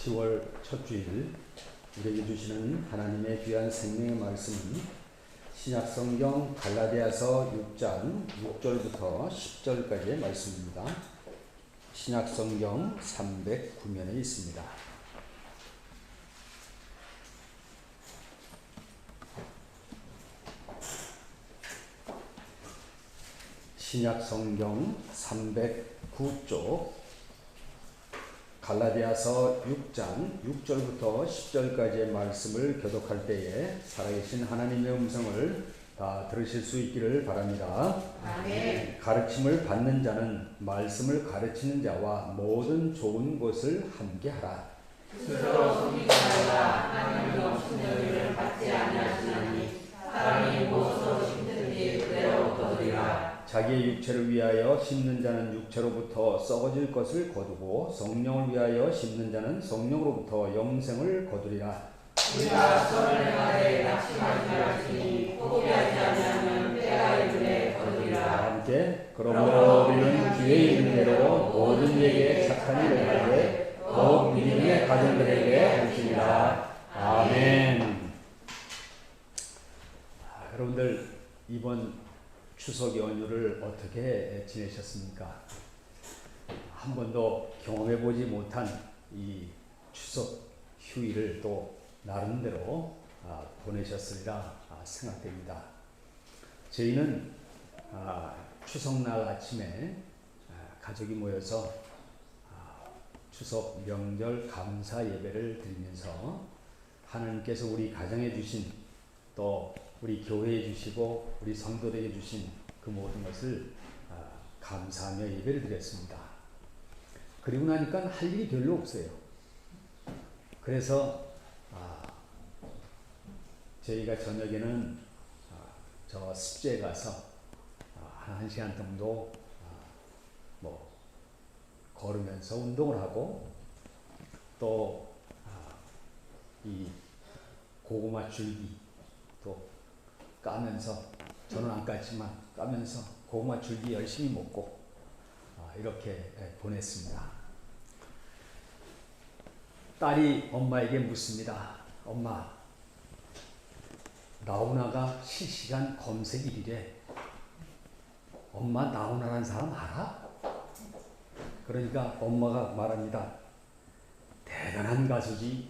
10월 첫 주일 우리에게 주시는 하나님의 귀한 생명의 말씀은 신약성경 갈라디아서 6장 6절부터 10절까지의 말씀입니다. 신약성경 309면에 있습니다. 신약성경 309쪽 갈라디아서 6장 6절부터 10절까지의 말씀을 교독할 때에 살아계신 하나님의 음성을 다 들으실 수 있기를 바랍니다. 아멘. 가르침을 받는 자는 말씀을 가르치는 자와 모든 좋은 것을 함께하라. 스스로 숨기지 말라. 하나님이 없은 여기를 받지 아니하시나니 사람이 무엇으로 심든지 그대로 거두리라. 자기의 육체를 위하여 심는 자는 육체로부터 썩어질 것을 거두고 성령을 위하여 심는 자는 성령으로부터 영생을 거두리라. 우리가 선을 행하되 낙심하지 말지니 포기하지 아니하면 때가 이르되 거두리라. 함께 그러므로 우리는 기회 있는 대로 모든 이에게 착한 일을 하되 더욱 믿음의 가정들에게 할지니라. 아멘. 여러분들 이번 추석 연휴를 어떻게 지내셨습니까? 한 번도 경험해보지 못한 이 추석 휴일을 또 나름대로 보내셨으리라 생각됩니다. 저희는 추석날 아침에 가족이 모여서 추석 명절 감사 예배를 드리면서 하나님께서 우리 가정에 주신 또 우리 교회에 주시고 우리 성도들에게 주신 그 모든 것을 감사하며 예배를 드렸습니다. 그리고 나니까 할 일이 별로 없어요. 그래서 저희가 저녁에는 저 습지에 가서 한 시간 정도 뭐 걸으면서 운동을 하고 또 이 고구마 줄기 또 까면서, 저는 안 깠지만 까면서 고구마 줄기 열심히 먹고 이렇게 보냈습니다. 딸이 엄마에게 묻습니다. 엄마, 나훈아가 실시간 검색 1위래. 엄마 나훈아라는 사람 알아? 그러니까 엄마가 말합니다. 대단한 가수지.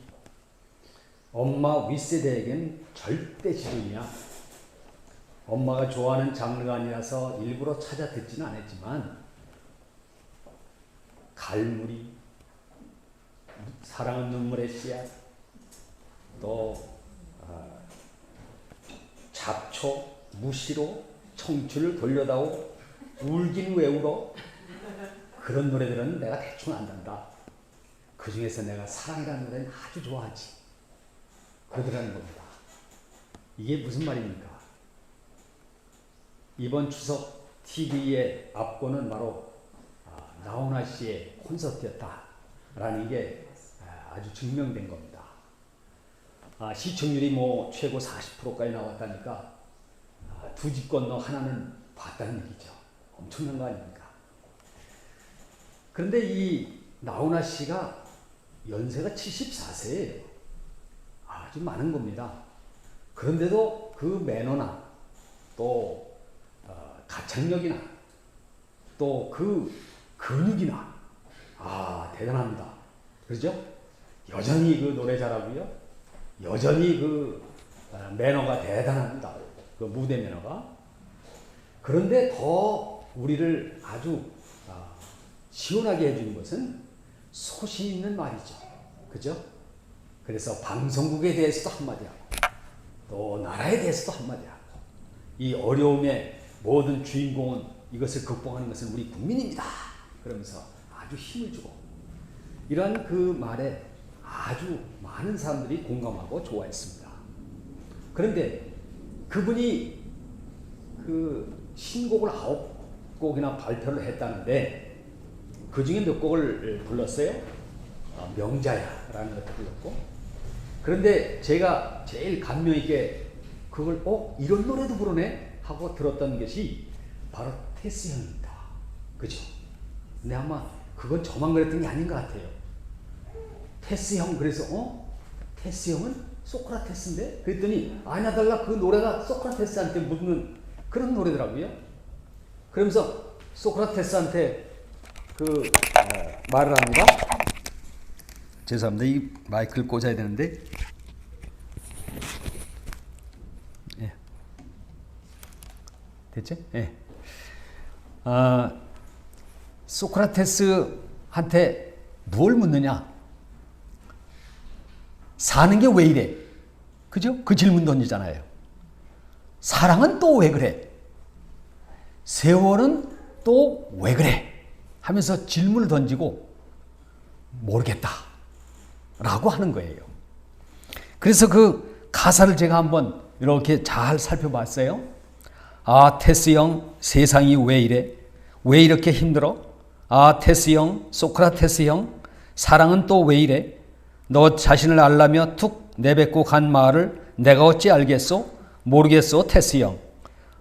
엄마 윗세대에겐 절대 지존이야. 엄마가 좋아하는 장르가 아니라서 일부러 찾아 듣지는 않았지만 갈무리, 사랑은 눈물의 씨앗, 또 잡초, 무시로, 청춘을 돌려다오, 울긴 왜 울어? 그런 노래들은 내가 대충 안단다. 그 중에서 내가 사랑이라는 노래는 아주 좋아하지. 그러더라는 겁니다. 이게 무슨 말입니까? 이번 추석 TV의 앞권은 바로 나훈아 씨의 콘서트였다라는 게 아주 증명된 겁니다. 시청률이 뭐 최고 40%까지 나왔다니까 두 집 건너 하나는 봤다는 얘기죠. 엄청난 거 아닙니까? 그런데 이 나훈아 씨가 연세가 74세예요. 아주 많은 겁니다. 그런데도 그 매너나 또 가창력이나 또 그 근육이나 대단합니다. 그렇죠? 여전히 그 노래 잘하고요. 여전히 그 매너가 대단합니다. 그 무대 매너가. 그런데 더 우리를 아주 시원하게 해주는 것은 소신 있는 말이죠. 그죠? 그래서 방송국에 대해서도 한마디 하고 또 나라에 대해서도 한마디 하고 이 어려움의 모든 주인공은 이것을 극복하는 것은 우리 국민입니다. 그러면서 아주 힘을 주고 이러한 그 말에 아주 많은 사람들이 공감하고 좋아했습니다. 그런데 그분이 그 신곡을 9곡이나 발표를 했다는데 그 중에 몇 곡을 불렀어요? 명자야라는 것도 불렀고, 그런데 제가 제일 감명 있게 그걸 이런 노래도 부르네 하고 들었던 것이 바로 테스 형입니다. 그죠? 근데 아마 그건 저만 그랬던 게 아닌 것 같아요. 테스 형 그래서 테스 형은 소크라테스인데? 그랬더니 아냐달라 그 노래가 소크라테스한테 묻는 그런 노래더라고요. 그러면서 소크라테스한테 말을 합니다. 죄송합니다. 이 마이크를 꽂아야 되는데. 예. 됐죠? 예. 소크라테스한테 뭘 묻느냐? 사는 게 왜 이래? 그죠? 그 질문 던지잖아요. 사랑은 또 왜 그래? 세월은 또 왜 그래? 하면서 질문을 던지고 모르겠다 라고 하는 거예요. 그래서 그 가사를 제가 한번 이렇게 잘 살펴봤어요. 아, 테스 형, 세상이 왜 이래? 왜 이렇게 힘들어? 아, 테스 형, 소크라테스 형, 사랑은 또 왜 이래? 너 자신을 알라며 툭 내뱉고 간 말을 내가 어찌 알겠소? 모르겠소, 테스 형.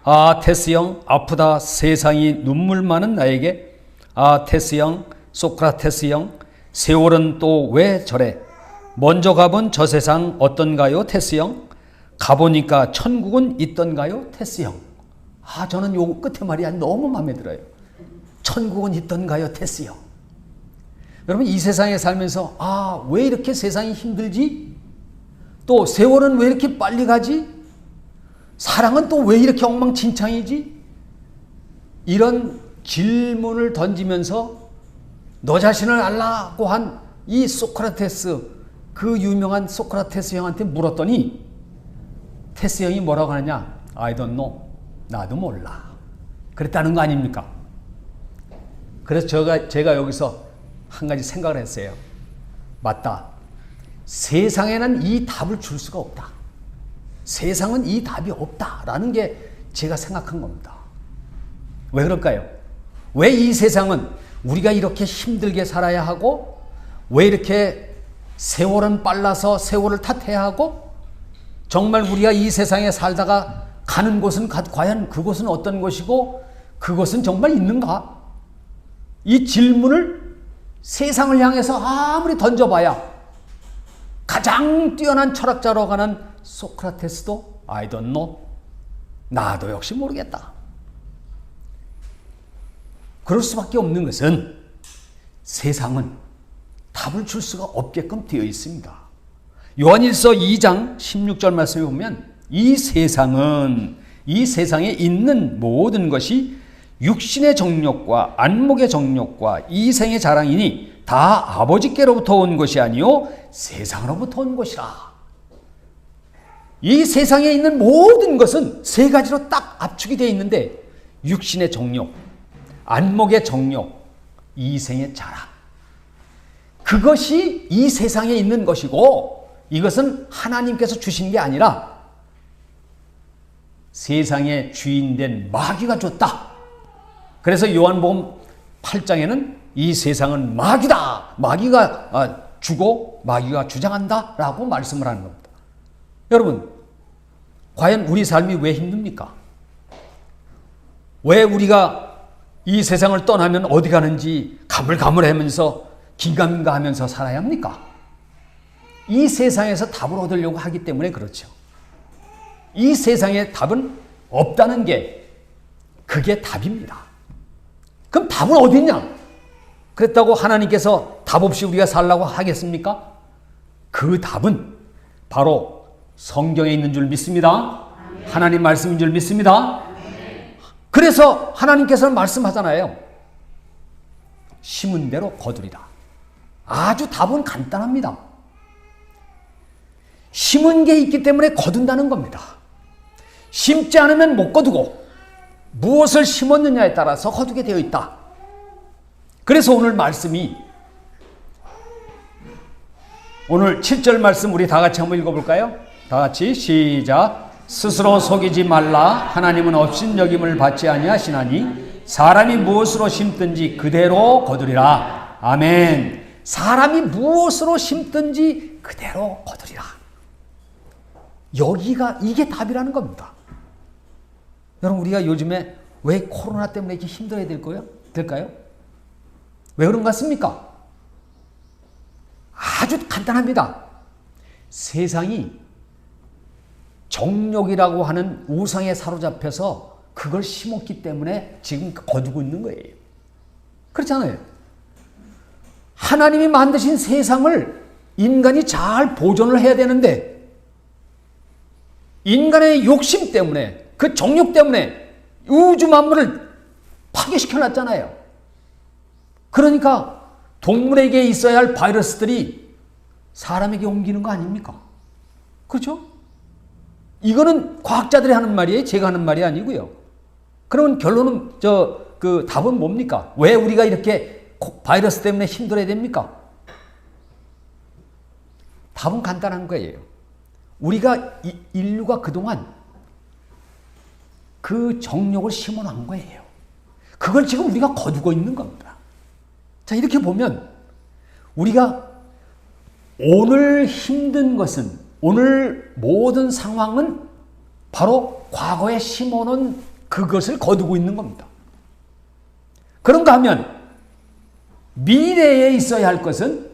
아, 테스 형, 아프다 세상이 눈물 많은 나에게. 아, 테스 형, 소크라테스 형, 세월은 또 왜 저래? 먼저 가본 저 세상 어떤가요, 테스 형? 가보니까 천국은 있던가요, 테스 형? 아, 저는 요 끝에 말이 너무 마음에 들어요. 천국은 있던가요, 테스 형? 여러분, 이 세상에 살면서 왜 이렇게 세상이 힘들지? 또 세월은 왜 이렇게 빨리 가지? 사랑은 또 왜 이렇게 엉망진창이지? 이런 질문을 던지면서 너 자신을 알라고 한 이 소크라테스, 그 유명한 소크라테스 형한테 물었더니 테스 형이 뭐라고 하느냐? I don't know. 나도 몰라. 그랬다는 거 아닙니까? 그래서 제가 여기서 한 가지 생각을 했어요. 맞다. 세상에는 이 답을 줄 수가 없다. 세상은 이 답이 없다라는 게 제가 생각한 겁니다. 왜 그럴까요? 왜 이 세상은 우리가 이렇게 힘들게 살아야 하고, 왜 이렇게 세월은 빨라서 세월을 탓해야 하고, 정말 우리가 이 세상에 살다가 가는 곳은 과연 그곳은 어떤 곳이고 그곳은 정말 있는가? 이 질문을 세상을 향해서 아무리 던져봐야 가장 뛰어난 철학자로 가는 소크라테스도 I don't know. 나도 역시 모르겠다. 그럴 수밖에 없는 것은 세상은 답을 줄 수가 없게끔 되어 있습니다. 요한일서 2장 16절 말씀에 보면 이 세상은, 이 세상에 있는 모든 것이 육신의 정욕과 안목의 정욕과 이생의 자랑이니 다 아버지께로부터 온 것이 아니요 세상으로부터 온 것이라. 이 세상에 있는 모든 것은 세 가지로 딱 압축이 되어 있는데, 육신의 정욕, 안목의 정욕, 이생의 자랑. 그것이 이 세상에 있는 것이고, 이것은 하나님께서 주신 게 아니라 세상의 주인된 마귀가 줬다. 그래서 요한복음 8장에는 이 세상은 마귀다. 마귀가 주고 마귀가 주장한다 라고 말씀을 하는 겁니다. 여러분, 과연 우리 삶이 왜 힘듭니까? 왜 우리가 이 세상을 떠나면 어디 가는지 가물가물하면서 긴가민가하면서 살아야 합니까? 이 세상에서 답을 얻으려고 하기 때문에 그렇죠. 이 세상에 답은 없다는 게 그게 답입니다. 그럼 답은 어디 있냐? 그랬다고 하나님께서 답 없이 우리가 살라고 하겠습니까? 그 답은 바로 성경에 있는 줄 믿습니다. 하나님 말씀인 줄 믿습니다. 그래서 하나님께서는 말씀하잖아요. 심은 대로 거두리라. 아주 답은 간단합니다. 심은 게 있기 때문에 거둔다는 겁니다. 심지 않으면 못 거두고 무엇을 심었느냐에 따라서 거두게 되어 있다. 그래서 오늘 말씀이, 오늘 7절 말씀 우리 다 같이 한번 읽어볼까요? 다 같이 시작. 스스로 속이지 말라. 하나님은 업신여김을 받지 아니하시나니 사람이 무엇으로 심든지 그대로 거두리라. 아멘. 사람이 무엇으로 심든지 그대로 거두리라. 이게 답이라는 겁니다. 여러분, 우리가 요즘에 왜 코로나 때문에 이렇게 힘들어야 될까요? 왜 그런 것 같습니까? 아주 간단합니다. 세상이 정욕이라고 하는 우상에 사로잡혀서 그걸 심었기 때문에 지금 거두고 있는 거예요. 그렇잖아요. 하나님이 만드신 세상을 인간이 잘 보존을 해야 되는데 인간의 욕심 때문에 그 정욕 때문에 우주 만물을 파괴시켜 놨잖아요. 그러니까 동물에게 있어야 할 바이러스들이 사람에게 옮기는 거 아닙니까? 그렇죠? 이거는 과학자들이 하는 말이에요. 제가 하는 말이 아니고요. 그러면 결론은 그 답은 뭡니까? 왜 우리가 이렇게 바이러스 때문에 힘들어야 됩니까? 답은 간단한 거예요. 우리가 인류가 그동안 그 정욕을 심어놓은 거예요. 그걸 지금 우리가 거두고 있는 겁니다. 자, 이렇게 보면 우리가 오늘 힘든 것은, 오늘 모든 상황은 바로 과거에 심어놓은 그것을 거두고 있는 겁니다. 그런가 하면 미래에 있어야 할 것은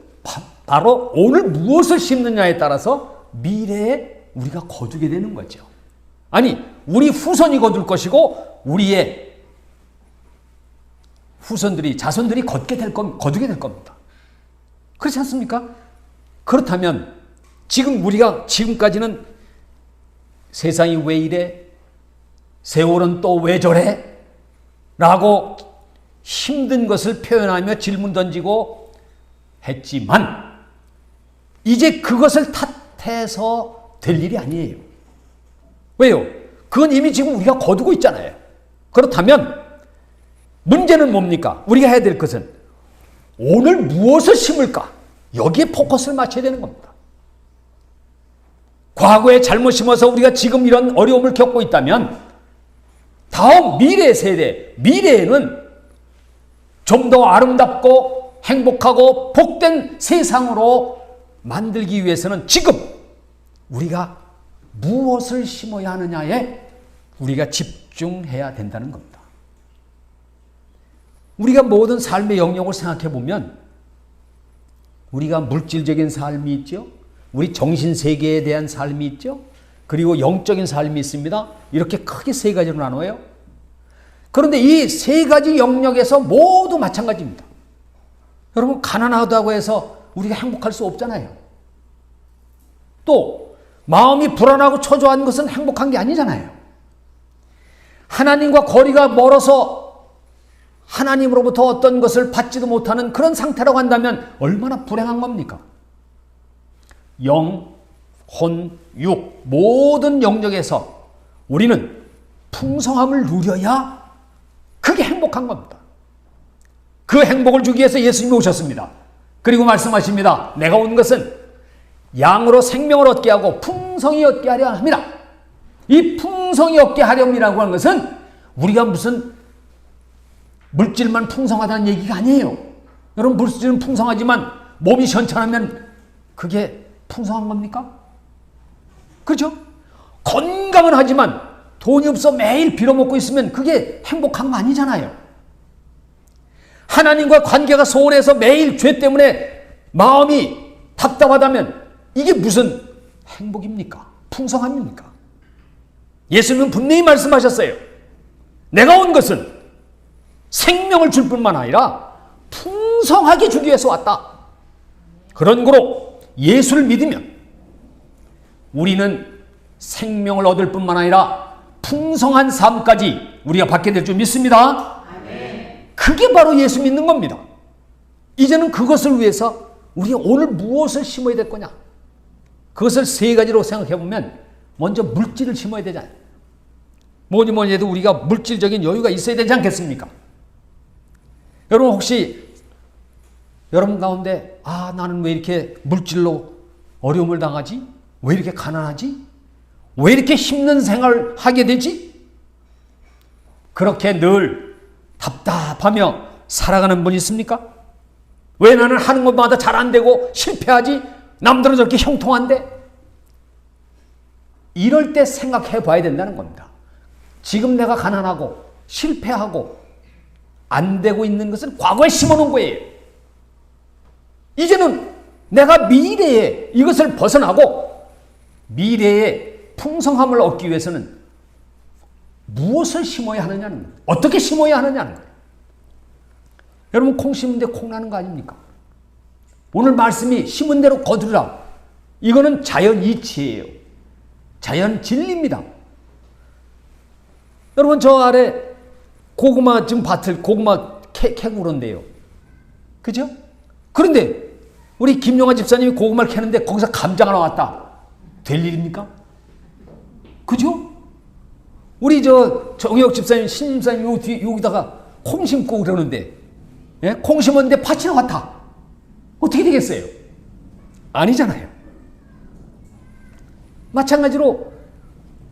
바로 오늘 무엇을 심느냐에 따라서 미래에 우리가 거두게 되는 거죠. 아니, 우리 후손이 거둘 것이고 우리의 후손들이, 자손들이 거두게 될 겁니다. 그렇지 않습니까? 그렇다면 지금 우리가 지금까지는 세상이 왜 이래? 세월은 또 왜 저래? 라고 힘든 것을 표현하며 질문 던지고 했지만 이제 그것을 탓해서 될 일이 아니에요. 왜요? 그건 이미 지금 우리가 거두고 있잖아요. 그렇다면 문제는 뭡니까? 우리가 해야 될 것은 오늘 무엇을 심을까? 여기에 포커스를 맞춰야 되는 겁니다. 과거에 잘못 심어서 우리가 지금 이런 어려움을 겪고 있다면 다음 미래 세대, 미래에는 좀 더 아름답고 행복하고 복된 세상으로 만들기 위해서는 지금 우리가 무엇을 심어야 하느냐에 우리가 집중해야 된다는 겁니다. 우리가 모든 삶의 영역을 생각해 보면 우리가 물질적인 삶이 있죠. 우리 정신세계에 대한 삶이 있죠. 그리고 영적인 삶이 있습니다. 이렇게 크게 세 가지로 나눠요. 그런데 이 세 가지 영역에서 모두 마찬가지입니다. 여러분, 가난하다고 해서 우리가 행복할 수 없잖아요. 또 마음이 불안하고 초조한 것은 행복한 게 아니잖아요. 하나님과 거리가 멀어서 하나님으로부터 어떤 것을 받지도 못하는 그런 상태라고 한다면 얼마나 불행한 겁니까? 영, 혼, 육 모든 영역에서 우리는 풍성함을 누려야 그게 행복한 겁니다. 그 행복을 주기 위해서 예수님이 오셨습니다. 그리고 말씀하십니다. 내가 온 것은 양으로 생명을 얻게 하고 풍성히 얻게 하려 합니다. 이 풍성히 얻게 하렴이라고 하는 것은 우리가 무슨 물질만 풍성하다는 얘기가 아니에요. 여러분, 물질은 풍성하지만 몸이 현찮으면 그게 풍성한 겁니까? 그렇죠? 건강은 하지만 돈이 없어 매일 빌어먹고 있으면 그게 행복한 거 아니잖아요. 하나님과 관계가 소원해서 매일 죄 때문에 마음이 답답하다면 이게 무슨 행복입니까? 풍성함입니까? 예수님은 분명히 말씀하셨어요. 내가 온 것은 생명을 줄 뿐만 아니라 풍성하게 주기 위해서 왔다. 그런 거로 예수를 믿으면 우리는 생명을 얻을 뿐만 아니라 풍성한 삶까지 우리가 받게 될 줄 믿습니다. 아멘. 그게 바로 예수 믿는 겁니다. 이제는 그것을 위해서 우리가 오늘 무엇을 심어야 될 거냐? 그것을 세 가지로 생각해 보면 먼저 물질을 심어야 되잖아요. 뭐니 해도 우리가 물질적인 여유가 있어야 되지 않겠습니까? 여러분, 혹시 여러분 가운데 나는 왜 이렇게 물질로 어려움을 당하지? 왜 이렇게 가난하지? 왜 이렇게 힘든 생활을 하게 되지? 그렇게 늘 답답하며 살아가는 분 있습니까? 왜 나는 하는 것마다 잘 안 되고 실패하지? 남들은 저렇게 형통한데? 이럴 때 생각해 봐야 된다는 겁니다. 지금 내가 가난하고 실패하고 안 되고 있는 것은 과거에 심어놓은 거예요. 이제는 내가 미래에 이것을 벗어나고 미래의 풍성함을 얻기 위해서는 무엇을 심어야 하느냐는 거예요. 어떻게 심어야 하느냐는 거예요. 여러분, 콩 심는데 콩 나는 거 아닙니까? 오늘 말씀이 심은 대로 거두라. 이거는 자연 이치예요. 자연 진리입니다. 여러분, 저 아래 고구마 지금 밭을 고구마 캐고 그런데요. 그죠? 그런데 우리 김용화 집사님이 고구마를 캐는데 거기서 감자가 나왔다. 될 일입니까? 그죠? 우리 정혁 집사님, 신 집사님 여기다가 콩 심고 그러는데, 예? 콩 심었는데 밭이 나왔다. 어떻게 되겠어요? 아니잖아요. 마찬가지로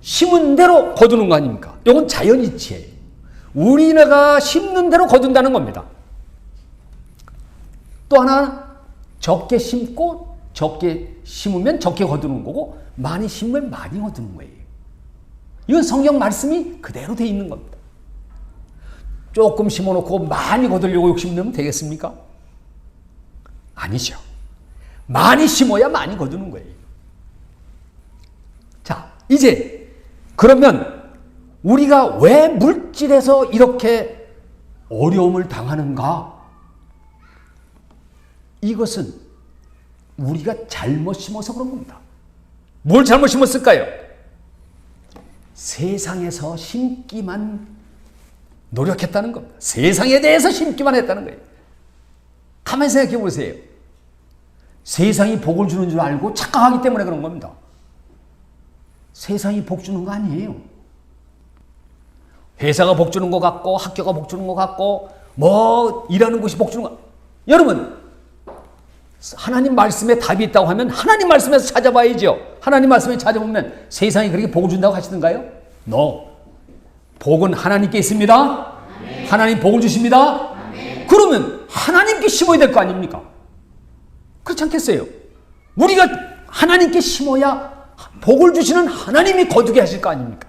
심은 대로 거두는 거 아닙니까? 이건 자연이치예요. 우리가 심는 대로 거둔다는 겁니다. 또 하나, 적게 심고 적게 심으면 적게 거두는 거고, 많이 심으면 많이 거두는 거예요. 이건 성경 말씀이 그대로 돼 있는 겁니다. 조금 심어놓고 많이 거두려고 욕심내면 되겠습니까? 아니죠. 많이 심어야 많이 거두는 거예요. 자, 이제 그러면 우리가 왜 물질에서 이렇게 어려움을 당하는가? 이것은 우리가 잘못 심어서 그런 겁니다. 뭘 잘못 심었을까요? 세상에서 심기만 노력했다는 겁니다. 세상에 대해서 심기만 했다는 거예요. 가만히 생각해 보세요. 세상이 복을 주는 줄 알고 착각하기 때문에 그런 겁니다. 세상이 복 주는 거 아니에요. 회사가 복 주는 것 같고, 학교가 복 주는 것 같고, 뭐 일하는 곳이 복 주는 것. 여러분, 하나님 말씀에 답이 있다고 하면 하나님 말씀에서 찾아봐야죠. 하나님 말씀에 찾아보면 세상이 그렇게 복을 준다고 하시던가요? No. 복은 하나님께 있습니다. 아멘. 하나님 복을 주십니다. 아멘. 그러면 하나님께 심어야 될 거 아닙니까? 그렇지 않겠어요? 우리가 하나님께 심어야 복을 주시는 하나님이 거두게 하실 거 아닙니까?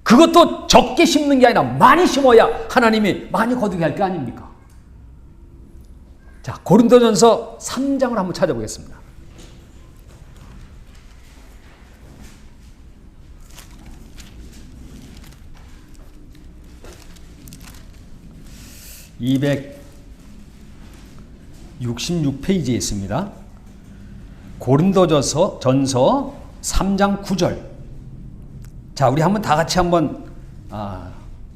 그것도 적게 심는 게 아니라 많이 심어야 하나님이 많이 거두게 할 거 아닙니까? 자, 고린도전서 3장을 한번 찾아보겠습니다. (266페이지에) 있습니다. 고린도전서 3장 9절. 자, 우리 한번 다 같이 한번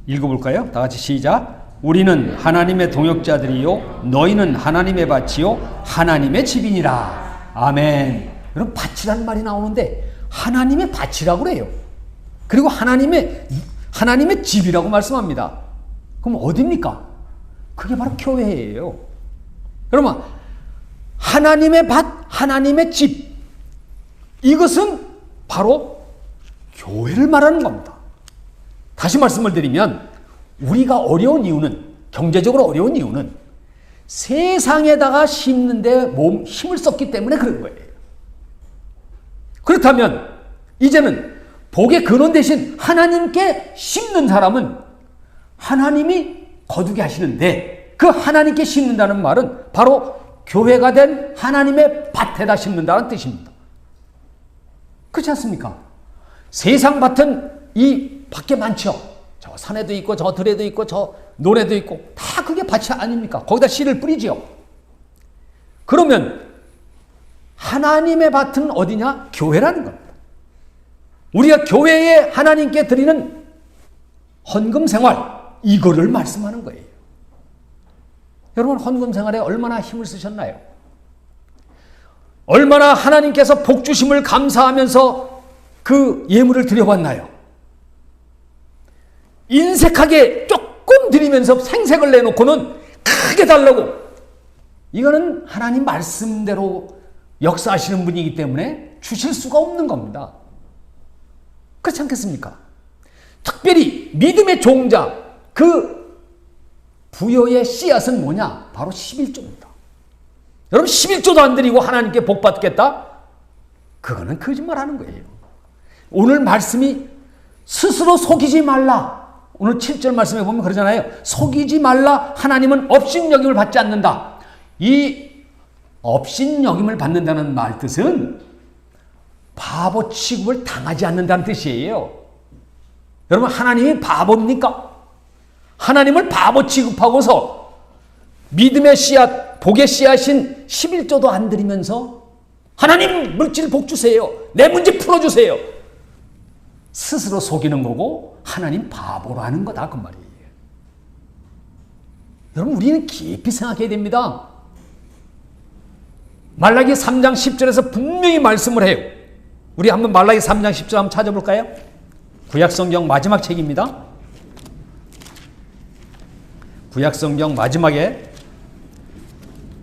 읽어볼까요? 다 같이 시작. 우리는 하나님의 동역자들이요 너희는 하나님의 밭이요 하나님의 집이니라. 아멘. 여러분, 밭이라는 말이 나오는데 하나님의 밭이라고 그래요. 그리고 하나님의 집이라고 말씀합니다. 그럼 어디입니까? 그게 바로 교회예요. 여러분, 하나님의 밭, 하나님의 집, 이것은 바로 교회를 말하는 겁니다. 다시 말씀을 드리면 우리가 어려운 이유는, 경제적으로 어려운 이유는 세상에다가 심는데 힘을 썼기 때문에 그런 거예요. 그렇다면 이제는 복의 근원 대신 하나님께 심는 사람은 하나님이 거두게 하시는데, 그 하나님께 심는다는 말은 바로 교회가 된 하나님의 밭에다 심는다는 뜻입니다. 그렇지 않습니까? 세상 밭은 이 밖에 많죠. 저 산에도 있고 저 들에도 있고 저 논에도 있고 다 그게 밭이 아닙니까? 거기다 씨를 뿌리지요. 그러면 하나님의 밭은 어디냐? 교회라는 겁니다. 우리가 교회에 하나님께 드리는 헌금 생활, 이거를 말씀하는 거예요. 여러분, 헌금 생활에 얼마나 힘을 쓰셨나요? 얼마나 하나님께서 복 주심을 감사하면서 그 예물을 드려봤나요? 인색하게 조금 드리면서 생색을 내놓고는 크게 달라고. 이거는 하나님 말씀대로 역사하시는 분이기 때문에 주실 수가 없는 겁니다. 그렇지 않겠습니까? 특별히 믿음의 종자, 그 부여의 씨앗은 뭐냐? 바로 11조입니다. 여러분, 11조도 안 드리고 하나님께 복 받겠다? 그거는 거짓말하는 거예요. 오늘 말씀이 스스로 속이지 말라. 오늘 7절 말씀에 보면 그러잖아요. 속이지 말라. 하나님은 업신여김을 받지 않는다. 이 업신여김을 받는다는 말 뜻은 바보 취급을 당하지 않는다는 뜻이에요. 여러분, 하나님이 바보입니까? 하나님을 바보 취급하고서 믿음의 씨앗, 복의 씨앗인 11조도 안 드리면서 하나님 물질 복 주세요. 내 문제 풀어주세요. 스스로 속이는 거고 하나님 바보로 하는 거다 그 말이에요. 여러분, 우리는 깊이 생각해야 됩니다. 말라기 3장 10절에서 분명히 말씀을 해요. 우리 한번 말라기 3장 10절 한번 찾아볼까요? 구약성경 마지막 책입니다. 구약성경 마지막에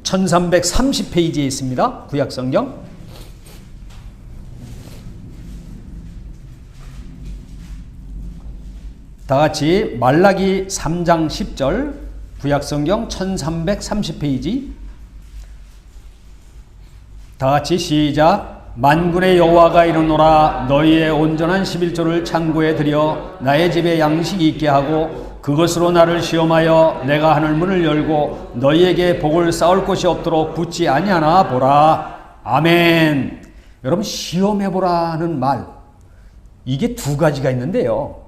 1330페이지에 있습니다. 구약성경. 다 같이 말라기 3장 10절, 구약성경 1330페이지. 다 같이 시작. 만군의 여호와가 이르노라. 너희의 온전한 11조를 창고에 들여 나의 집에 양식이 있게 하고 그것으로 나를 시험하여 내가 하늘 문을 열고 너희에게 복을 쌓을 곳이 없도록 붙지 아니하나 보라. 아멘. 여러분, 시험해보라는 말, 이게 두 가지가 있는데요.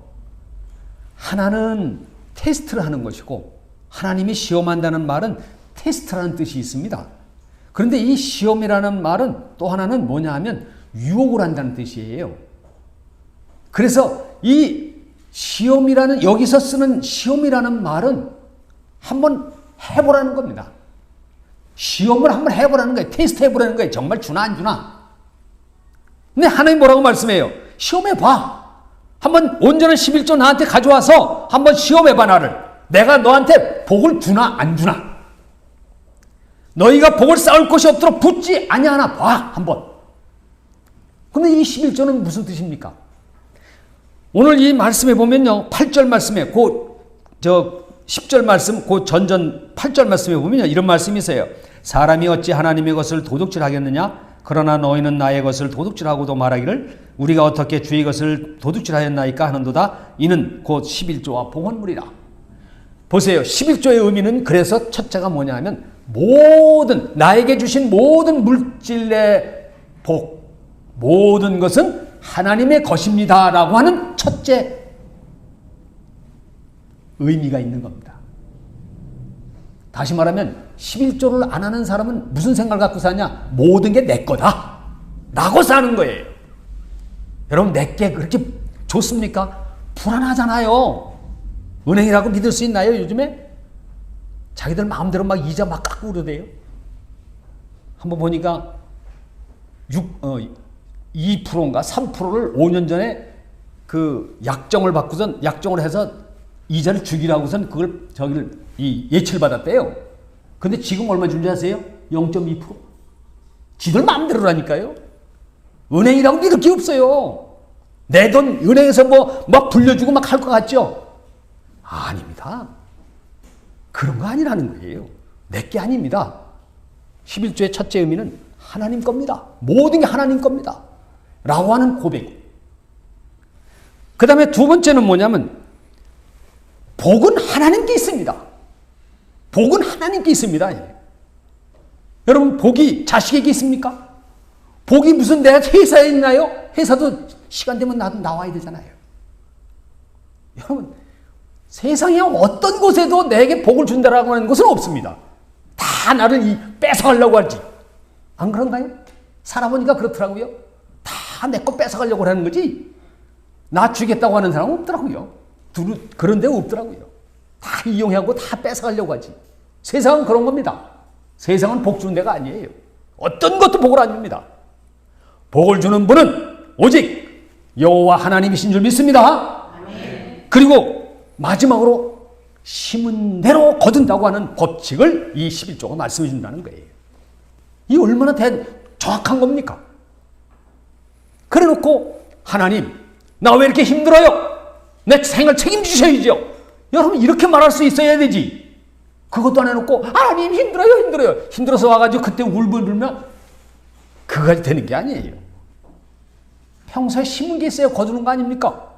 하나는 테스트를 하는 것이고 하나님이 시험한다는 말은 테스트라는 뜻이 있습니다. 그런데 이 시험이라는 말은 또 하나는 뭐냐 하면 유혹을 한다는 뜻이에요. 그래서 이 시험이라는, 여기서 쓰는 시험이라는 말은 한번 해보라는 겁니다. 시험을 한번 해보라는 거예요. 테스트 해보라는 거예요. 정말 주나 안 주나. 근데 하나님 뭐라고 말씀해요? 시험해봐. 한번 온전한 11조 나한테 가져와서 한번 시험해봐 나를. 내가 너한테 복을 주나 안 주나. 너희가 복을 쌓을 곳이 없도록 붙지 아니하나 봐 한번. 근데 이 11조는 무슨 뜻입니까? 오늘 이 말씀에 보면요, 8절 말씀에 그 10절 말씀, 그 전전 8절 말씀에 보면요, 이런 말씀이 있어요. 사람이 어찌 하나님의 것을 도둑질하겠느냐? 그러나 너희는 나의 것을 도둑질하고도 말하기를 우리가 어떻게 주의 것을 도둑질하였나이까 하는도다. 이는 곧 11조와 봉헌물이라. 보세요. 11조의 의미는 그래서 첫째가 뭐냐 하면 모든, 나에게 주신 모든 물질의 복, 모든 것은 하나님의 것입니다 라고 하는 첫째 의미가 있는 겁니다. 다시 말하면 11조를 안 하는 사람은 무슨 생각을 갖고 사냐? 모든 게 내 거다 라고 사는 거예요. 여러분, 내게 그렇게 좋습니까? 불안하잖아요. 은행이라고 믿을 수 있나요 요즘에? 자기들 마음대로 막 이자 막 깎고 그러대요. 한번 보니까 2%인가 3%를 5년 전에 그 약정을 받고선, 약정을 해서 이자를 주기라고선 그걸 예치를 받았대요. 근데 지금 얼마 준지 아세요? 0.2%. 지들 마음대로라니까요. 은행이라고 믿을 게 없어요. 내 돈 은행에서 막 불려주고 막 할 것 같죠? 아닙니다. 그런 거 아니라는 거예요. 내게 아닙니다. 11조의 첫째 의미는 하나님 겁니다. 모든 게 하나님 겁니다. 라고 하는 고백. 그 다음에 두 번째는 뭐냐면 복은 하나님께 있습니다. 복은 하나님께 있습니다. 여러분, 복이 자식에게 있습니까? 복이 무슨 내가 회사에 있나요? 회사도 시간 되면 나도 나와야 되잖아요. 여러분, 세상에 어떤 곳에도 내게 복을 준다라고 하는 것은 없습니다. 다 나를 뺏어가려고 하지. 안 그런가요? 살아보니까 그렇더라고요. 다 내 거 뺏어가려고 하는 거지. 나 주겠다고 하는 사람은 없더라고요. 그런 데 없더라고요. 다 이용하고 다 뺏어가려고 하지. 세상은 그런 겁니다. 세상은 복 주는 데가 아니에요. 어떤 것도 복을 안 줍니다. 복을 주는 분은 오직 여호와 하나님이신 줄 믿습니다. 아멘. 그리고 마지막으로 심은 대로 거둔다고 하는 법칙을 이 11조가 말씀해 준다는 거예요. 이 얼마나 정확한 겁니까? 그래 놓고 하나님, 나 왜 이렇게 힘들어요? 내 생을 책임지셔야죠. 여러분, 이렇게 말할 수 있어야 되지. 그것도 안 해놓고 하나님 힘들어요. 힘들어서 와가지고 그때 울분 불면 그거까지 되는 게 아니에요. 평소에 심은 게 있어야 거두는 거 아닙니까?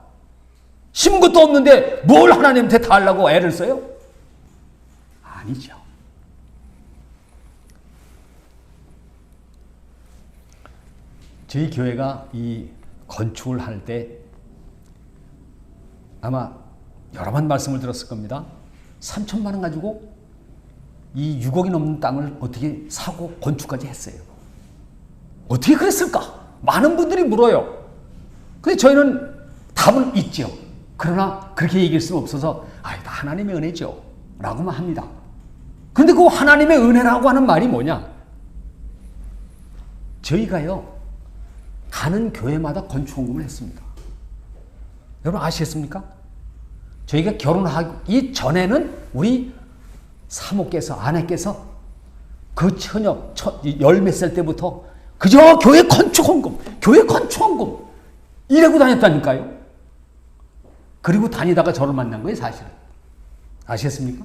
심은 것도 없는데 뭘 하나님한테 다 하려고 애를 써요? 아니죠. 저희 교회가 이 건축을 할 때 아마 여러 번 말씀을 들었을 겁니다. 3천만 원 가지고 이 6억이 넘는 땅을 어떻게 사고 건축까지 했어요. 어떻게 그랬을까? 많은 분들이 물어요. 근데 저희는 답은 있죠. 그러나 그렇게 얘기할 수는 없어서 다 하나님의 은혜죠 라고만 합니다. 근데 그 하나님의 은혜라고 하는 말이 뭐냐? 저희가요 가는 교회마다 건축헌금을 했습니다. 여러분 아시겠습니까? 저희가 결혼하기 전에는 우리 사모께서 아내께서 그 처녀 열 몇 살 때부터 그저 교회 건축헌금 이러고 다녔다니까요. 그리고 다니다가 저를 만난 거예요, 사실은. 아시겠습니까?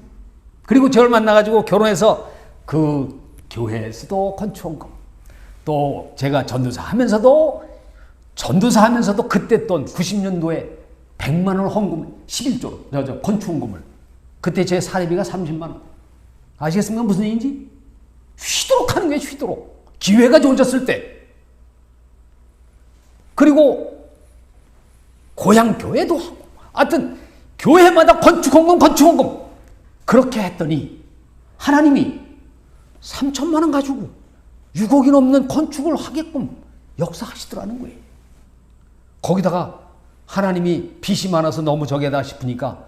그리고 저를 만나가지고 결혼해서 그 교회에서도 건축헌금, 또 제가 전도사 하면서도 그때 돈 90년도에 100만 원 헌금 11조로 건축헌금을, 그때 제 사례비가 30만 원. 아시겠습니까? 무슨 얘기인지? 휘도록 하는 거예요, 휘도록. 기회가 좋아졌을 때. 그리고 고향 교회도 하고, 하여튼 교회마다 건축헌금 그렇게 했더니 하나님이 3천만 원 가지고 6억이 넘는 건축을 하게끔 역사하시더라는 거예요. 거기다가 하나님이 빚이 많아서 너무 적게다 싶으니까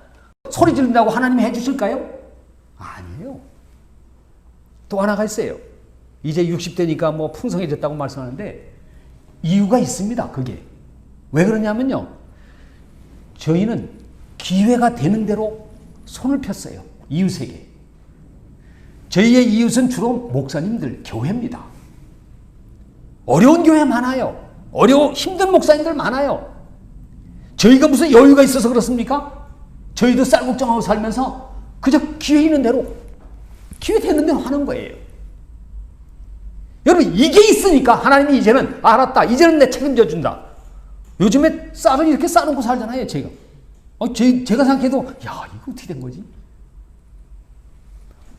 소리 지른다고 하나님이 해주실까요? 아니에요. 또 하나가 있어요. 이제 60대니까 뭐 풍성해졌다고 말씀하는데 이유가 있습니다. 그게 왜 그러냐면요, 저희는 기회가 되는 대로 손을 폈어요. 이웃에게. 저희의 이웃은 주로 목사님들, 교회입니다. 어려운 교회 많아요. 힘든 목사님들 많아요. 저희가 무슨 여유가 있어서 그렇습니까? 저희도 쌀국정하고 살면서 그저 기회 있는 대로, 기회 되는 대로 하는 거예요. 여러분, 이게 있으니까 하나님이 이제는 알았다, 이제는 내 책임져 준다. 요즘에 쌀을 이렇게 싸놓고 살잖아요, 제가. 제가 생각해도 야, 이거 어떻게 된 거지?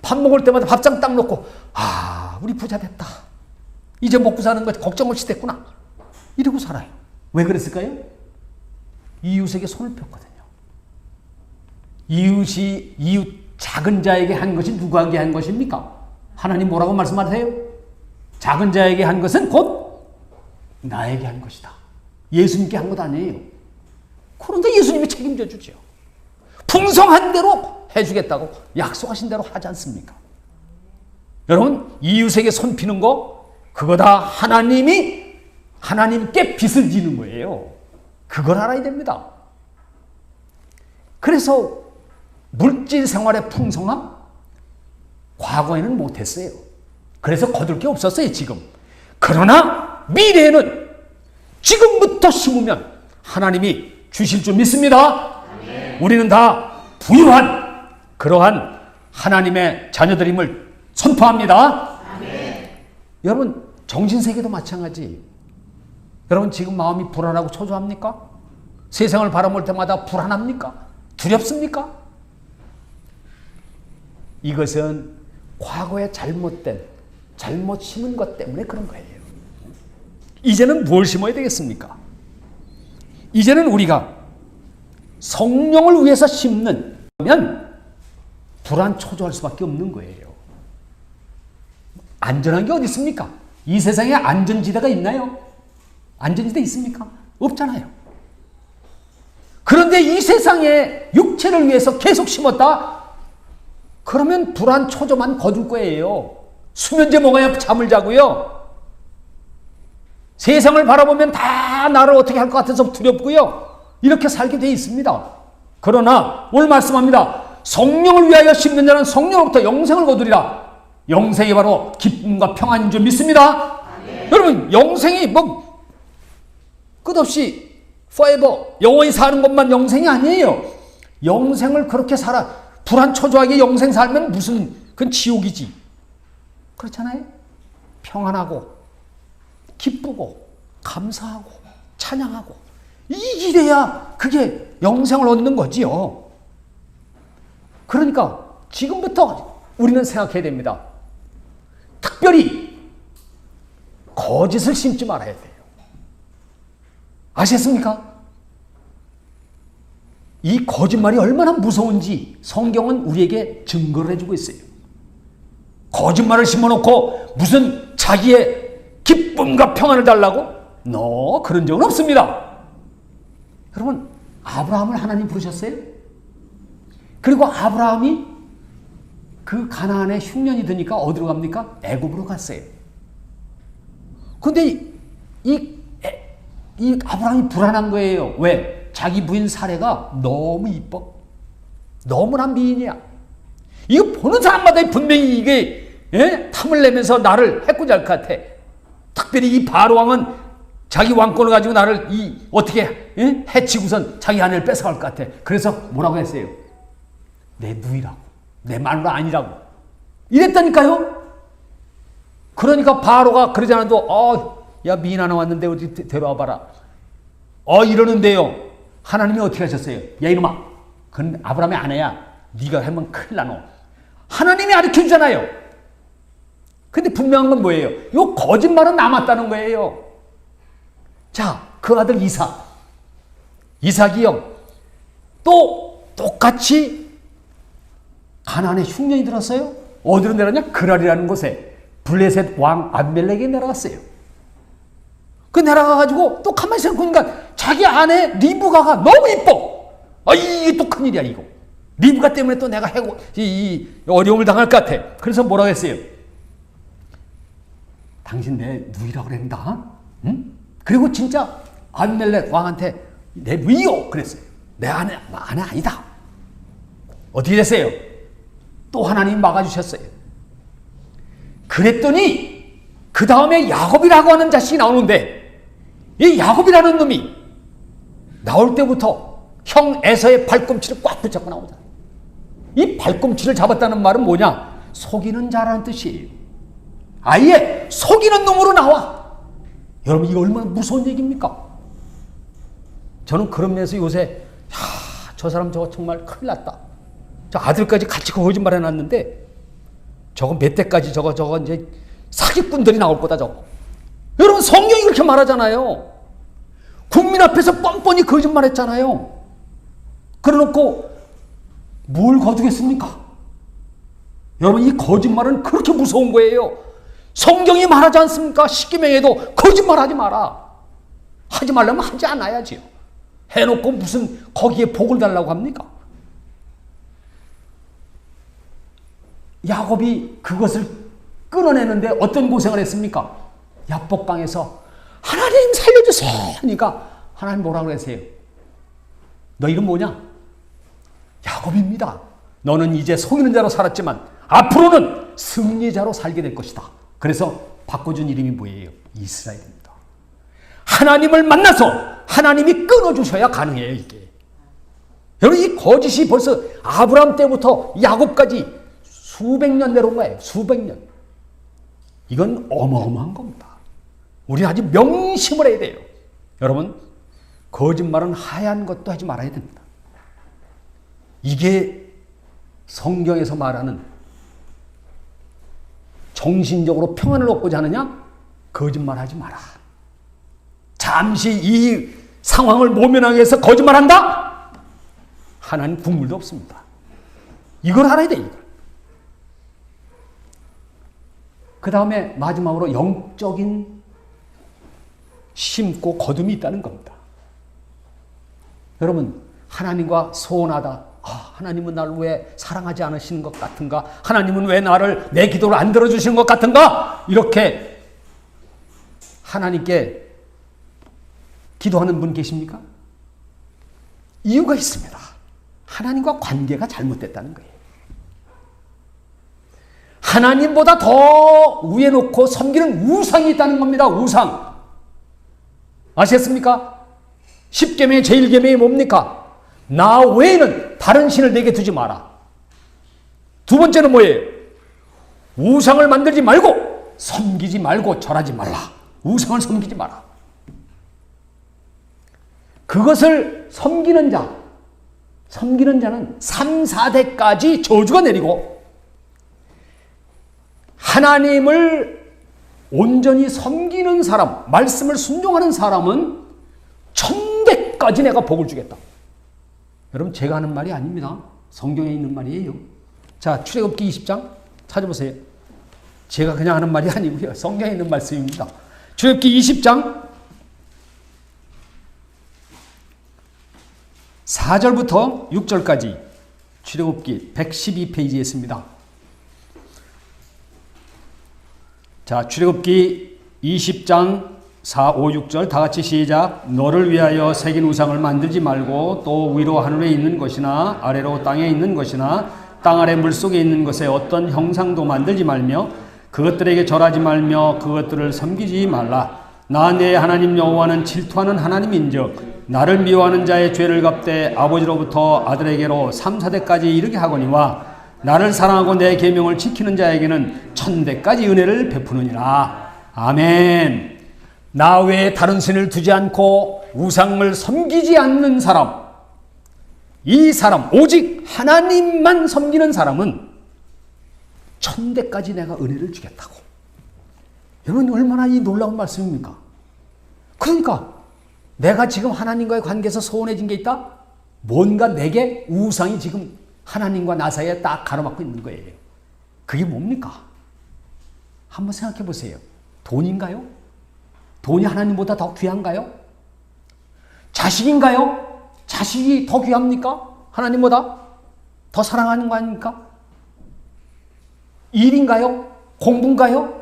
밥 먹을 때마다 밥상 딱 놓고 우리 부자 됐다, 이제 먹고 사는 거 걱정 없이 됐구나, 이러고 살아요. 왜 그랬을까요? 이웃에게 손을 폈거든요. 이웃 작은 자에게 한 것이 누구에게 한 것입니까? 하나님 뭐라고 말씀하세요? 작은 자에게 한 것은 곧 나에게 한 것이다. 예수님께 한 것 아니에요. 그런데 예수님이 책임져 주죠. 풍성한 대로 해주겠다고 약속하신 대로 하지 않습니까? 여러분, 이웃에게 손 피는 거, 그거 다 하나님께 빚을 지는 거예요. 그걸 알아야 됩니다. 그래서 물질 생활의 풍성함, 과거에는 못했어요. 그래서 거둘 게 없었어요, 지금. 그러나 미래에는 지금부터 심으면 하나님이 주실 줄 믿습니다. 아멘. 우리는 다 부유한 그러한 하나님의 자녀들임을 선포합니다. 아멘. 여러분, 정신세계도 마찬가지. 여러분, 지금 마음이 불안하고 초조합니까? 세상을 바라볼 때마다 불안합니까? 두렵습니까? 이것은 과거에 잘못 심은 것 때문에 그런 거예요. 이제는 뭘 심어야 되겠습니까? 이제는 우리가 성령을 위해서 심는 면 불안 초조할 수밖에 없는 거예요. 안전한 게 어디 있습니까? 이 세상에 안전지대가 있나요? 안전지대 있습니까? 없잖아요. 그런데 이 세상에 육체를 위해서 계속 심었다? 그러면 불안 초조만 거둘 거예요. 수면제 먹어야 잠을 자고요. 세상을 바라보면 다 나를 어떻게 할 것 같아서 두렵고요. 이렇게 살게 돼 있습니다. 그러나 오늘 말씀합니다. 성령을 위하여 심는 자는 성령으로부터 영생을 거두리라. 영생이 바로 기쁨과 평안인 줄 믿습니다. 아멘. 여러분, 영생이 뭐 끝없이 forever 영원히 사는 것만 영생이 아니에요. 영생을 그렇게 살아 불안 초조하게 영생 살면 무슨 그건 지옥이지. 그렇잖아요. 평안하고 기쁘고 감사하고 찬양하고 이래야 그게 영생을 얻는 거지요. 그러니까 지금부터 우리는 생각해야 됩니다. 특별히 거짓을 심지 말아야 돼요. 아셨습니까? 이 거짓말이 얼마나 무서운지 성경은 우리에게 증거를 해주고 있어요. 거짓말을 심어놓고 무슨 자기의 기쁨과 평안을 달라고? 그런 적은 없습니다. 여러분, 아브라함을 하나님 부르셨어요? 그리고 아브라함이 그 가나안에 흉년이 드니까 어디로 갑니까? 애굽으로 갔어요. 근데 이 아브라함이 불안한 거예요. 왜? 자기 부인 사례가 너무 이뻐. 너무나 미인이야. 이거 보는 사람마다 분명히 이게 탐을 내면서 나를 해코지 할 것 같아. 특별히 이 바로왕은 자기 왕권을 가지고 나를 어떻게 해치고선 자기 아내를 뺏어갈 것 같아. 그래서 뭐라고 했어요? 내 누이라고. 내 마누라 아니라고. 이랬다니까요. 그러니까 바로가 그러지 않아도 야 미인 하나 왔는데 어디 데려와 봐라. 이러는데요. 하나님이 어떻게 하셨어요? 야 이놈아, 그건 아브라함의 아내야. 네가 하면 큰일 나노. 하나님이 가르쳐주잖아요. 근데 분명한 건 뭐예요? 요 거짓말은 남았다는 거예요. 자, 그 아들 이삭이요. 또 똑같이 가나안에 흉년이 들었어요. 어디로 내려갔냐? 그랄이라는 곳에 블레셋 왕 아비멜렉이 내려갔어요. 그 내려가가지고 또 가만히 생각해보니까 자기 아내 리브가가 너무 이뻐. 이게 또 큰일이야 이거. 리브가 때문에 또 내가 이 어려움을 당할 것 같아. 그래서 뭐라고 했어요? 당신 내 누이라고 그랬다. 응? 그리고 진짜 아비멜렉 왕한테 내 누이요 그랬어요. 내 아내 아니다. 어떻게 됐어요? 또 하나님이 막아주셨어요. 그랬더니 그 다음에 야곱이라고 하는 자식이 나오는데 이 야곱이라는 놈이 나올 때부터 형 에서의 발꿈치를 꽉 붙잡고 나오잖아요. 이 발꿈치를 잡았다는 말은 뭐냐? 속이는 자라는 뜻이에요. 아예 속이는 놈으로 나와. 여러분 이거 얼마나 무서운 얘기입니까? 저는 그런 면에서 요새 저 사람 저거 정말 큰일 났다. 저 아들까지 같이 거짓말 해놨는데 저거 몇 대까지 저거 이제 사기꾼들이 나올 거다 저거. 여러분 성경이 그렇게 말하잖아요. 국민 앞에서 뻔뻔히 거짓말했잖아요. 그래놓고 뭘 거두겠습니까? 여러분 이 거짓말은 그렇게 무서운 거예요. 성경이 말하지 않습니까? 십계명에도 거짓말하지 마라. 하지 말라면 하지 않아야지요. 해놓고 무슨 거기에 복을 달라고 합니까? 야곱이 그것을 끊어내는데 어떤 고생을 했습니까? 야복강에서 하나님 살려주세요 하니까 하나님 뭐라고 그러세요? 너 이름 뭐냐? 야곱입니다. 너는 이제 속이는 자로 살았지만 앞으로는 승리자로 살게 될 것이다. 그래서 바꿔준 이름이 뭐예요? 이스라엘입니다. 하나님을 만나서 하나님이 끊어주셔야 가능해요 이게. 여러분 이 거짓이 벌써 아브라함 때부터 야곱까지 수백 년 내려온 거예요. 수백 년. 이건 어마어마한 겁니다. 우리는 아주 명심을 해야 돼요. 여러분 거짓말은 하얀 것도 하지 말아야 됩니다. 이게 성경에서 말하는 정신적으로 평안을 얻고자 하느냐? 거짓말하지 마라. 잠시 이 상황을 모면하기 위해서 거짓말한다? 하나님 국물도 없습니다. 이걸 알아야 돼. 이걸. 그 다음에 마지막으로 영적인 심고 거둠이 있다는 겁니다. 여러분 하나님과 소원하다. 하나님은 나를 왜 사랑하지 않으시는 것 같은가? 하나님은 왜 나를 내 기도를 안 들어주시는 것 같은가? 이렇게 하나님께 기도하는 분 계십니까? 이유가 있습니다. 하나님과 관계가 잘못됐다는 거예요. 하나님보다 더 위에 놓고 섬기는 우상이 있다는 겁니다. 우상. 아셨습니까? 10계명의 제일 계명이 뭡니까? 나 외에는 다른 신을 내게 두지 마라. 두 번째는 뭐예요? 우상을 만들지 말고 섬기지 말고 절하지 말라. 우상을 섬기지 마라. 그것을 섬기는 자는 3, 4대까지 저주가 내리고 하나님을 온전히 섬기는 사람, 말씀을 순종하는 사람은 1000대까지 내가 복을 주겠다. 여러분 제가 하는 말이 아닙니다. 성경에 있는 말이에요. 자, 출애굽기 20장 찾아보세요. 제가 그냥 하는 말이 아니고요. 성경에 있는 말씀입니다. 출애굽기 20장 4절부터 6절까지 출애굽기 112페이지에 있습니다. 자, 출애굽기 20장 4, 5, 6절 다 같이 시작. 너를 위하여 새긴 우상을 만들지 말고 또 위로 하늘에 있는 것이나 아래로 땅에 있는 것이나 땅 아래 물속에 있는 것에 어떤 형상도 만들지 말며 그것들에게 절하지 말며 그것들을 섬기지 말라. 나 내 하나님 여호와는 질투하는 하나님인즉 나를 미워하는 자의 죄를 갚되 아버지로부터 아들에게로 3, 4대까지 이르게 하거니와 나를 사랑하고 내 계명을 지키는 자에게는 1000대까지 은혜를 베푸느니라. 아멘. 나 외에 다른 신을 두지 않고 우상을 섬기지 않는 사람, 이 사람 오직 하나님만 섬기는 사람은 1000대까지 내가 은혜를 주겠다고. 여러분 얼마나 이 놀라운 말씀입니까? 그러니까 내가 지금 하나님과의 관계에서 소원해진 게 있다? 뭔가 내게 우상이 지금 하나님과 나 사이에 딱 가로막고 있는 거예요. 그게 뭡니까? 한번 생각해 보세요. 돈인가요? 돈이 하나님보다 더 귀한가요? 자식인가요? 자식이 더 귀합니까? 하나님보다 더 사랑하는 거 아닙니까? 일인가요? 공부인가요?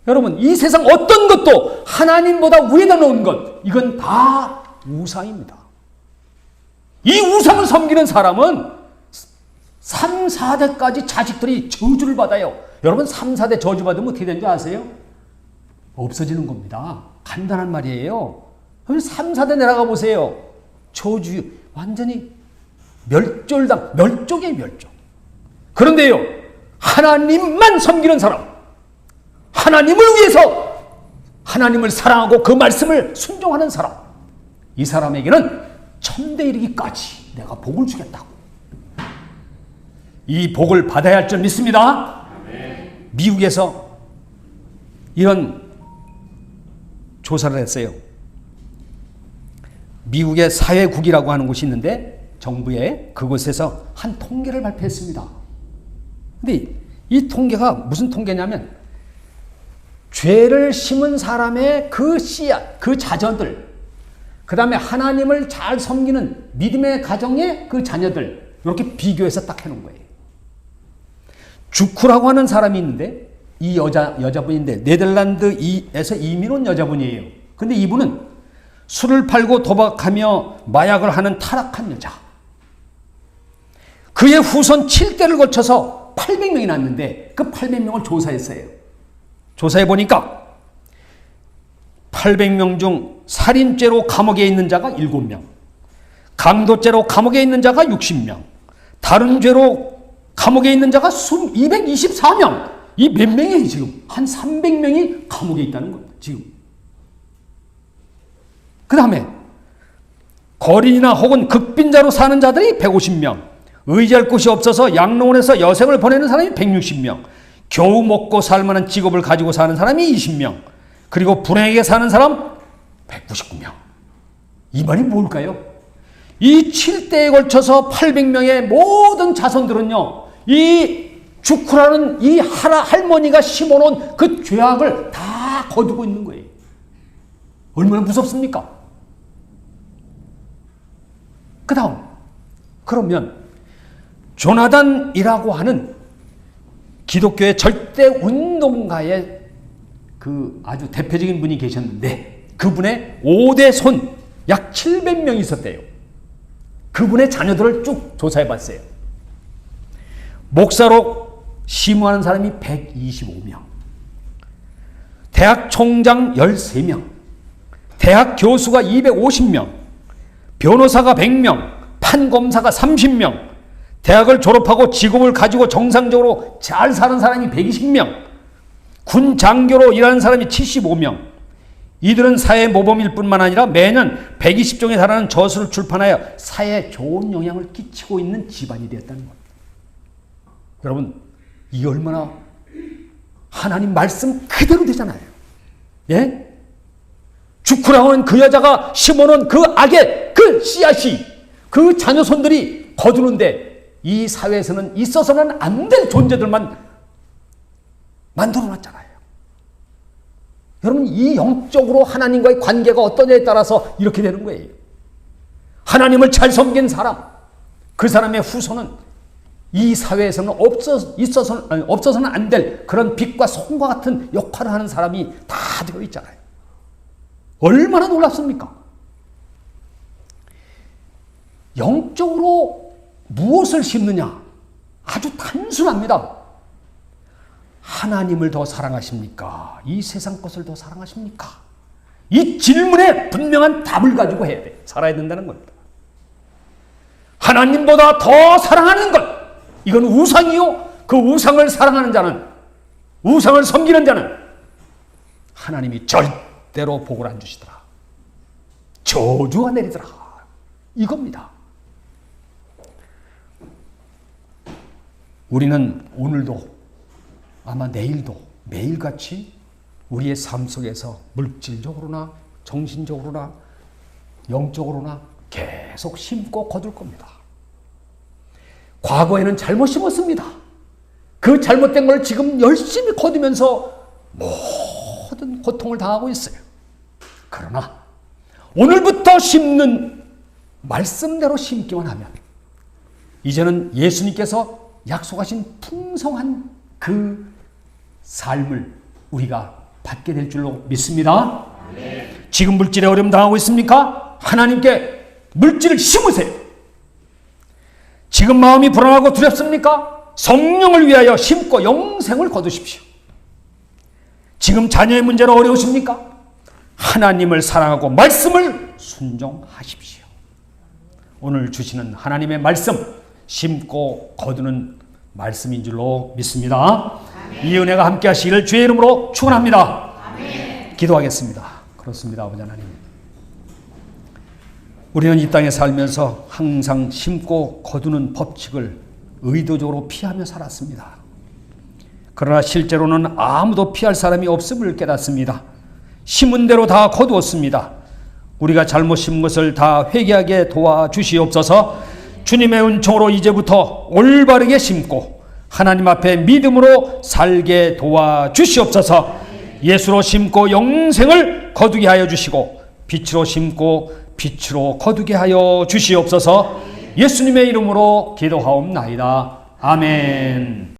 여러분 이 세상 어떤 것도 하나님보다 위에다 놓은 것, 이건 다 우상입니다. 이 우상을 섬기는 사람은 3, 4대까지 자식들이 저주를 받아요. 여러분 3, 4대 저주 받으면 어떻게 되는 줄 아세요? 없어지는 겁니다. 간단한 말이에요. 3, 4대 내려가 보세요. 저주 완전히 멸족의 멸족. 그런데요, 하나님만 섬기는 사람, 하나님을 위해서 하나님을 사랑하고 그 말씀을 순종하는 사람, 이 사람에게는 1000대 이르기까지 내가 복을 주겠다고. 이 복을 받아야 할 줄 믿습니다. 미국에서 이런 조사를 했어요. 미국의 사회국이라고 하는 곳이 있는데 정부에 그곳에서 한 통계를 발표했습니다. 근데 이 통계가 무슨 통계냐면 죄를 심은 사람의 그 씨앗, 그 자녀들, 그 다음에 하나님을 잘 섬기는 믿음의 가정의 그 자녀들, 이렇게 비교해서 딱 해놓은 거예요. 주쿠라고 하는 사람이 있는데 이 여자분인데 네덜란드에서 이민 온 여자분이에요. 근데 이분은 술을 팔고 도박하며 마약을 하는 타락한 여자. 그의 후손 7대를 거쳐서 800명이 났는데 그 800명을 조사했어요. 조사해 보니까 800명 중 살인죄로 감옥에 있는 자가 7명, 강도죄로 감옥에 있는 자가 60명, 다른 죄로 감옥에 있는 자가 224명. 이 몇 명이에요 지금? 한 300명이 감옥에 있다는 겁니다. 지금. 그 다음에 거린이나 혹은 극빈자로 사는 자들이 150명, 의지할 곳이 없어서 양로원에서 여생을 보내는 사람이 160명, 겨우 먹고 살만한 직업을 가지고 사는 사람이 20명, 그리고 불행하게 사는 사람 199명. 이 말이 뭘까요? 이 7대에 걸쳐서 800명의 모든 자손들은요, 이 주쿠라는 이 할머니가 심어놓은 그 죄악을 다 거두고 있는 거예요. 얼마나 무섭습니까? 그 다음, 그러면 조나단이라고 하는 기독교의 절대 운동가의 그 아주 대표적인 분이 계셨는데 그분의 5대 손 약 700명이 있었대요. 그분의 자녀들을 쭉 조사해 봤어요. 목사로 시무하는 사람이 125명, 대학 총장 13명, 대학 교수가 250명, 변호사가 100명, 판검사가 30명, 대학을 졸업하고 직업을 가지고 정상적으로 잘 사는 사람이 120명, 군 장교로 일하는 사람이 75명. 이들은 사회 모범일 뿐만 아니라 매년 120종에 달하는 저술을 출판하여 사회에 좋은 영향을 끼치고 있는 집안이 되었다는 겁니다. 여러분, 이게 얼마나 하나님 말씀 그대로 되잖아요. 예? 주쿠라 구라하는 그 여자가 심어놓은 그 악의 그 씨앗이 그 자녀손들이 거두는데 이 사회에서는 있어서는 안 될 존재들만 만들어놨잖아요. 여러분, 이 영적으로 하나님과의 관계가 어떠냐에 따라서 이렇게 되는 거예요. 하나님을 잘 섬긴 사람, 그 사람의 후손은 이 사회에서는 없어서는 안 될 그런 빛과 소금과 같은 역할을 하는 사람이 다 되어 있잖아요. 얼마나 놀랍습니까? 영적으로 무엇을 심느냐? 아주 단순합니다. 하나님을 더 사랑하십니까? 이 세상 것을 더 사랑하십니까? 이 질문에 분명한 답을 가지고 해야 돼. 살아야 된다는 겁니다. 하나님보다 더 사랑하는 것, 이건 우상이요. 그 우상을 사랑하는 자는, 우상을 섬기는 자는 하나님이 절대로 복을 안 주시더라. 저주가 내리더라. 이겁니다. 우리는 오늘도 아마 내일도 매일같이 우리의 삶 속에서 물질적으로나 정신적으로나 영적으로나 계속 심고 거둘 겁니다. 과거에는 잘못 심었습니다. 그 잘못된 걸 지금 열심히 거두면서 모든 고통을 당하고 있어요. 그러나 오늘부터 심는 말씀대로 심기만 하면 이제는 예수님께서 약속하신 풍성한 그 삶을 우리가 받게 될 줄로 믿습니다. 지금 물질에 어려움 당하고 있습니까? 하나님께 물질을 심으세요. 지금 마음이 불안하고 두렵습니까? 성령을 위하여 심고 영생을 거두십시오. 지금 자녀의 문제로 어려우십니까? 하나님을 사랑하고 말씀을 순종하십시오. 오늘 주시는 하나님의 말씀, 심고 거두는 말씀인 줄로 믿습니다. 아멘. 이 은혜가 함께 하시기를 주의 이름으로 축원합니다. 아멘. 기도하겠습니다. 그렇습니다. 아버지 하나님, 우리는 이 땅에 살면서 항상 심고 거두는 법칙을 의도적으로 피하며 살았습니다. 그러나 실제로는 아무도 피할 사람이 없음을 깨닫습니다. 심은 대로 다 거두었습니다. 우리가 잘못 심은 것을 다 회개하게 도와주시옵소서. 주님의 은총으로 이제부터 올바르게 심고 하나님 앞에 믿음으로 살게 도와주시옵소서. 예수로 심고 영생을 거두게 하여 주시고 빛으로 심고 빛으로 거두게 하여 주시옵소서. 예수님의 이름으로 기도하옵나이다. 아멘.